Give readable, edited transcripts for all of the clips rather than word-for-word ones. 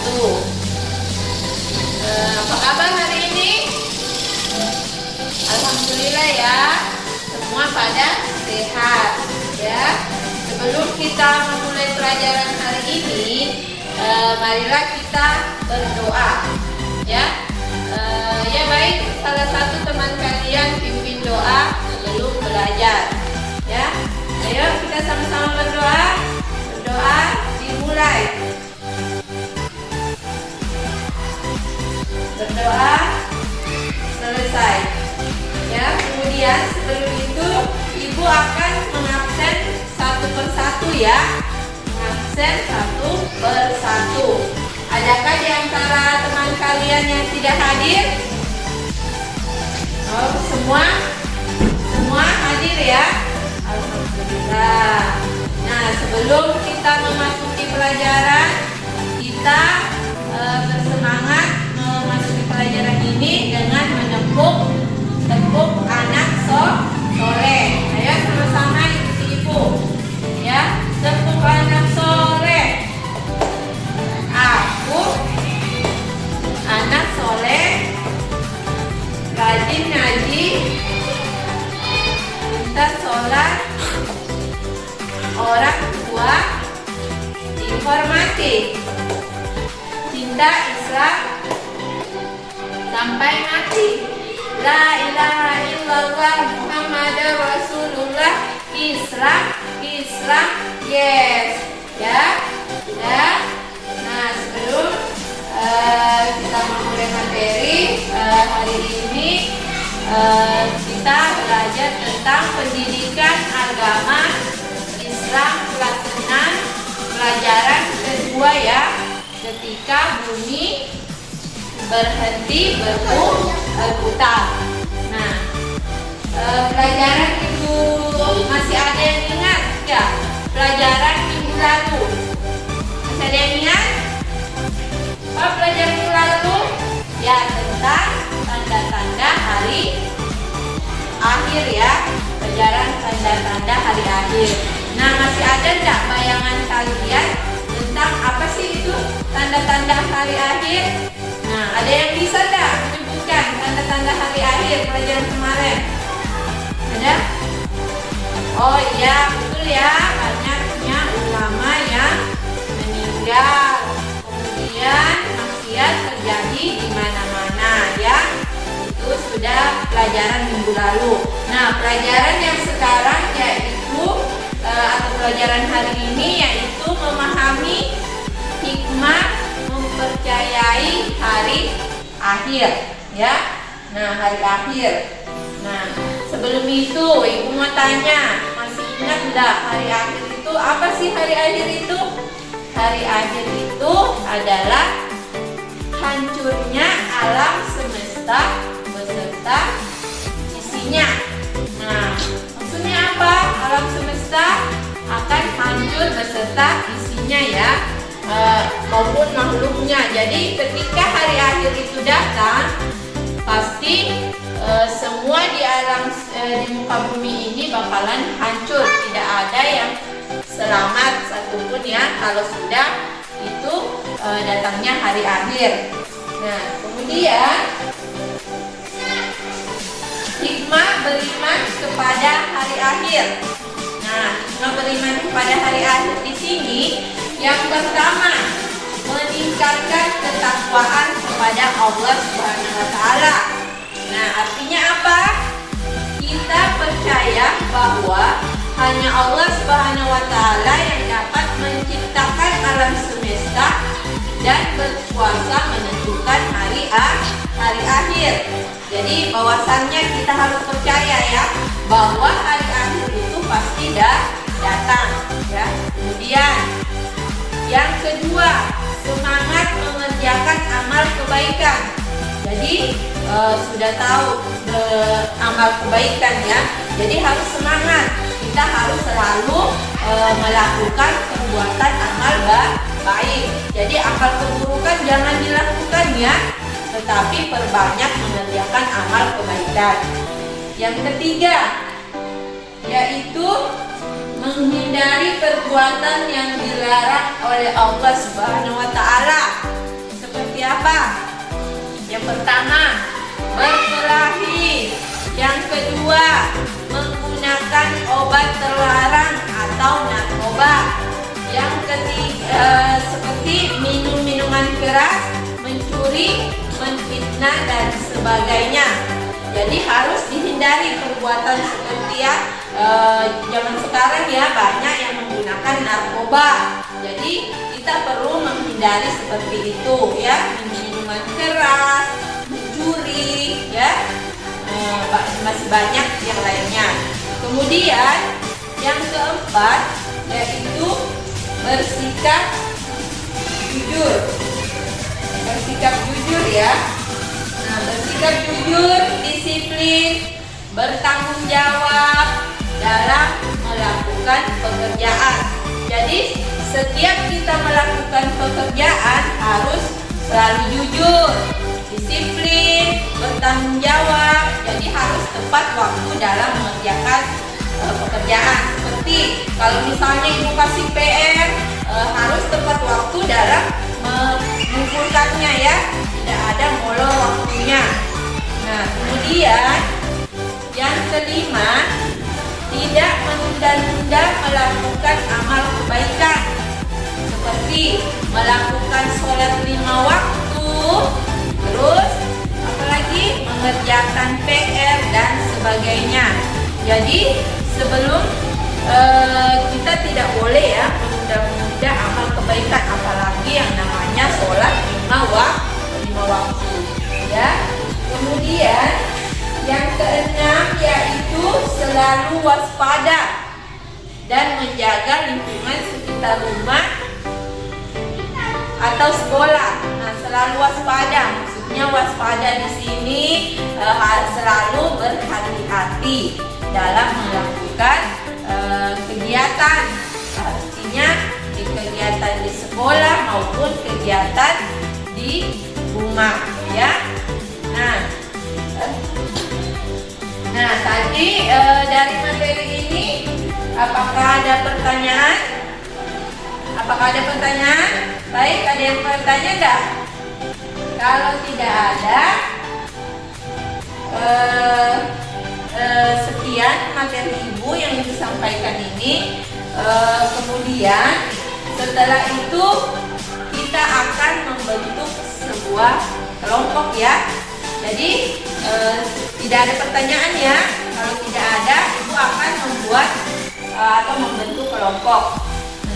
wabarakatuh. Apa kabar hari ini? Alhamdulillah ya, semua pada sehat ya. Sebelum kita memulai pelajaran hari ini, marilah kita berdoa ya. Ya baik, salah satu teman kalian pimpin doa sebelum belajar ya. Ayo kita sama-sama berdoa. Berdoa dimulai. Berdoa selesai ya. Kemudian sebelum itu ibu akan mengabsen satu persatu ya. Mengabsen satu persatu. Adakah di antara teman kalian yang tidak hadir? Oh, semua hadir ya. Alhamdulillah. Nah, sebelum kita memasuki pelajaran, kita bersemangat memasuki pelajaran ini dengan tepuk anak soleh. Ayo sama-sama ikuti ibu. Ya, tepuk anak soleh. Aku anak soleh, rajin ngaji, pintar sholat, orang tua dihormati, cinta Islam sampai mati. La ilaha illallah Muhammadur Rasulullah. Islam yes ya. Nah, sebelum kita memulai materi hari ini, kita belajar tentang pendidikan agama Islam kelas 6, pelajaran kedua ya, ketika bumi berhenti berputar. Nah, pelajaran minggu masih ada yang ingat ya? Pelajaran minggu lalu masih ada yang ingat? Oh, pelajaran minggu lalu ya, tentang tanda-tanda hari akhir ya. Pelajaran tanda-tanda hari akhir. Nah, masih ada enggak bayangan kalian tentang apa sih itu tanda-tanda hari akhir? Nah, ada yang bisa enggak menyebutkan tanda-tanda hari akhir pelajaran kemarin? Ada? Oh iya, betul ya. Banyaknya ulama yang meninggal. Kemudian maksiat terjadi di mana-mana ya. Itu sudah pelajaran minggu lalu. Nah, pelajaran yang sekarang yaitu atau pelajaran hari ini yaitu memahami hikmah mempercayai hari akhir ya. Nah, hari akhir. Nah, sebelum itu ibu mau tanya, masih ingat enggak hari akhir itu apa sih? Hari akhir itu, hari akhir itu adalah hancurnya alam semesta beserta isinya. Nah, maksudnya apa? Alam semesta akan hancur beserta isinya ya, maupun makhluknya. Jadi ketika hari akhir itu datang, pasti semua di alam di muka bumi ini bakalan hancur. Tidak ada yang selamat satupun ya kalau sudah itu datangnya hari akhir. Nah, kemudian hikmah beriman kepada hari akhir. Nah, hikmah beriman kepada hari akhir di sini yang pertama, meningkatkan ketakwaan kepada Allah Subhanahu wa taala. Nah, artinya apa? Kita percaya bahwa hanya Allah Subhanahu wa taala yang dapat menciptakan alam semesta dan berkuasa menentukan hari akhir. Jadi bahwasannya kita harus percaya ya bahwa hari akhir itu pasti datang ya. Kemudian yang kedua, semangat mengerjakan amal kebaikan. Jadi sudah tahu amal kebaikan ya. Jadi harus semangat. Kita harus selalu melakukan perbuatan amal baik. Jadi amal keburukan jangan dilakukan ya, tetapi perbanyak mengerjakan amal kebaikan. Yang ketiga yaitu menghindari perbuatan yang dilarang oleh Allah Subhanahu wa taala. Pertama, berkelahi. Yang kedua, menggunakan obat terlarang atau narkoba. Yang ketiga, seperti minum minuman keras, mencuri, menfitnah dan sebagainya. Jadi harus dihindari perbuatan seperti zaman sekarang ya, banyak yang menggunakan narkoba. Jadi kita perlu menghindari seperti itu ya, minuman keras, mencuri ya, masih banyak yang lainnya. Kemudian yang keempat yaitu bersikap jujur. Bersikap jujur ya. Nah, bersikap jujur, disiplin, bertanggung jawab dalam melakukan pekerjaan. Jadi setiap kita melakukan pekerjaan harus selalu jujur, disiplin, bertanggung jawab. Jadi harus tepat waktu dalam mengerjakan pekerjaan. Seperti kalau misalnya ibu kasih PR, harus tepat waktu dalam mengumpulkannya ya, tidak ada molor waktunya. Nah, kemudian yang kelima, tidak menunda-nunda melakukan amal kebaikan, seperti melakukan sholat 5 waktu, terus apalagi mengerjakan PR dan sebagainya. Jadi sebelum kita tidak boleh ya menunda-nunda amal kebaikan, apalagi yang namanya sholat 5 waktu ya. Kemudian yang keenam yaitu selalu waspada dan menjaga lingkungan sekitar rumah atau sekolah. Nah, selalu waspada, maksudnya waspada di sini selalu berhati-hati dalam melakukan kegiatan. Artinya di kegiatan di sekolah maupun kegiatan di rumah ya. Nah, tadi dari materi ini apakah ada pertanyaan? Baik, ada yang bertanya enggak? Kalau tidak ada, sekian materi ibu yang disampaikan ini. Kemudian setelah itu kita akan membentuk sebuah kelompok ya. Jadi tidak ada pertanyaan ya. Kalau tidak ada, ibu akan membuat atau membentuk kelompok.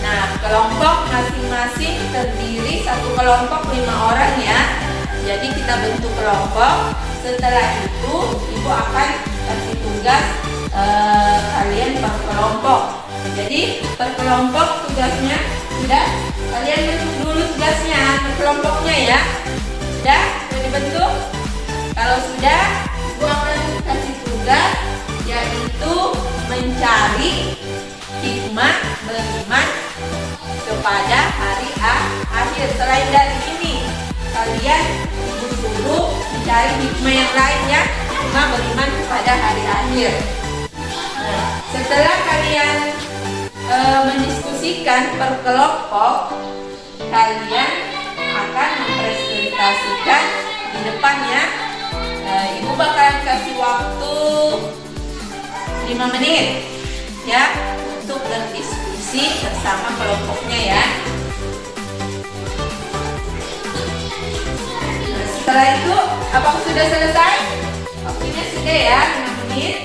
Nah, kelompok masing-masing terdiri satu kelompok 5 orang ya. Jadi kita bentuk kelompok. Setelah itu ibu akan kasih tugas kalian per kelompok. Jadi per kelompok tugasnya sudah, kalian bentuk dulu tugasnya per kelompoknya ya. Sudah dibentuk? Kalau sudah, ibu akan kasih tugas yaitu mencari hikmah beriman kepada hari akhir. Selain dari ini, kalian ibu suruh mencari hikmah yang lain ya, hikmah beriman kepada hari akhir. Nah, setelah kalian mendiskusikan per kelompok, kalian akan mempresentasikan di depan ya. Ibu bakalan kasih waktu 5 menit ya untuk berdiskusi bersama kelompoknya ya. Nah, setelah itu apakah sudah selesai? Waktunya sudah ya, 5 menit.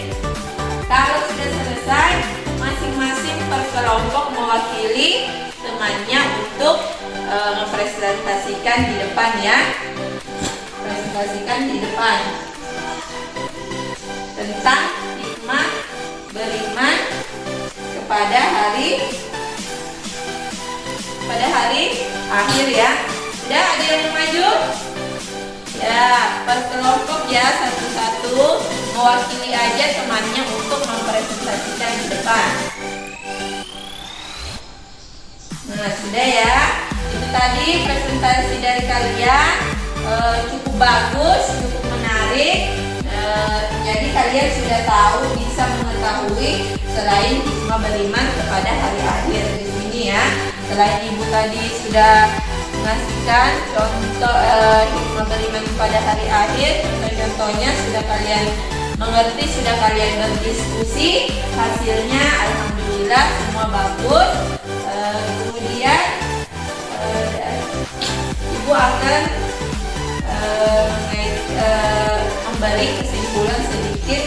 Kalau sudah selesai, masing-masing per kelompok mewakili temannya untuk mempresentasikan di depan ya. Presentasikan di depan tentang hikmah beriman kepada hari akhir ya. Sudah ada yang maju? Ya, per kelompok ya, satu-satu mewakili aja temannya untuk mempresentasikan di depan. Nah, sudah ya. Itu tadi presentasi dari kalian. Cukup bagus, cukup menarik. Jadi kalian sudah tahu, bisa mengetahui selain hikmah beriman kepada hari akhir di sini ya. Selain ibu tadi sudah mengasihkan contoh hikmah beriman pada hari akhir. Contohnya sudah kalian mengerti, sudah kalian berdiskusi, hasilnya alhamdulillah semua bagus. Kemudian ibu akan memberi kesimpulan sedikit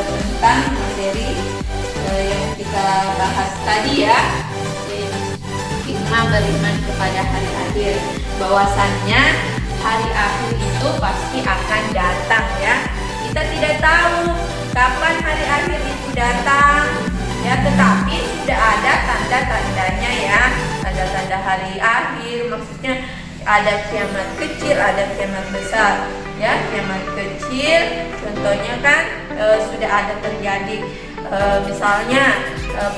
tentang materi yang kita bahas tadi ya, hikmah beriman kepada hari akhir. Bahwasannya hari akhir itu pasti akan datang ya. Kita tidak tahu kapan hari akhir itu datang ya, tetapi sudah ada tanda-tandanya ya. Tanda-tanda hari akhir maksudnya ada kiamat kecil, ada kiamat besar ya. Kiamat kecil contohnya kan sudah ada terjadi, misalnya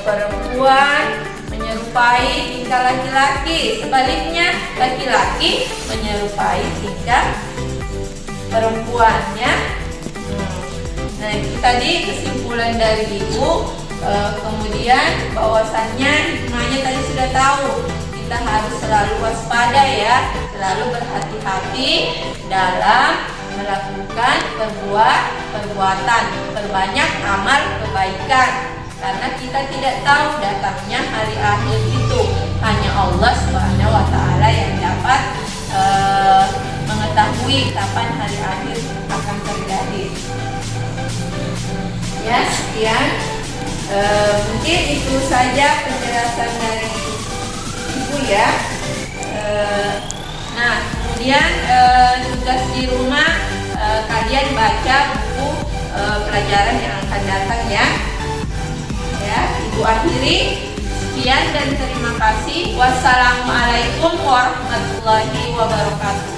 perempuan menyerupai tingkah laki-laki, sebaliknya laki-laki menyerupai tingkah perempuannya. Nah itu tadi kesimpulan dari ibu. Kemudian bahwasannya hikmahnya tadi sudah tahu, kita harus selalu waspada ya, selalu berhati-hati dalam melakukan perbuatan, perbanyak amal kebaikan, karena kita tidak tahu datangnya hari akhir itu. Hanya Allah Subhanahu wa Ta'ala yang dapat mengetahui kapan hari akhir akan terjadi. Ya, sekian. Mungkin itu saja penjelasan dari ibu ya. Nah, kemudian tugas di rumah kalian baca buku pelajaran yang akan datang ya. Ya, ibu akhiri. Sekian dan terima kasih. Wassalamualaikum warahmatullahi wabarakatuh.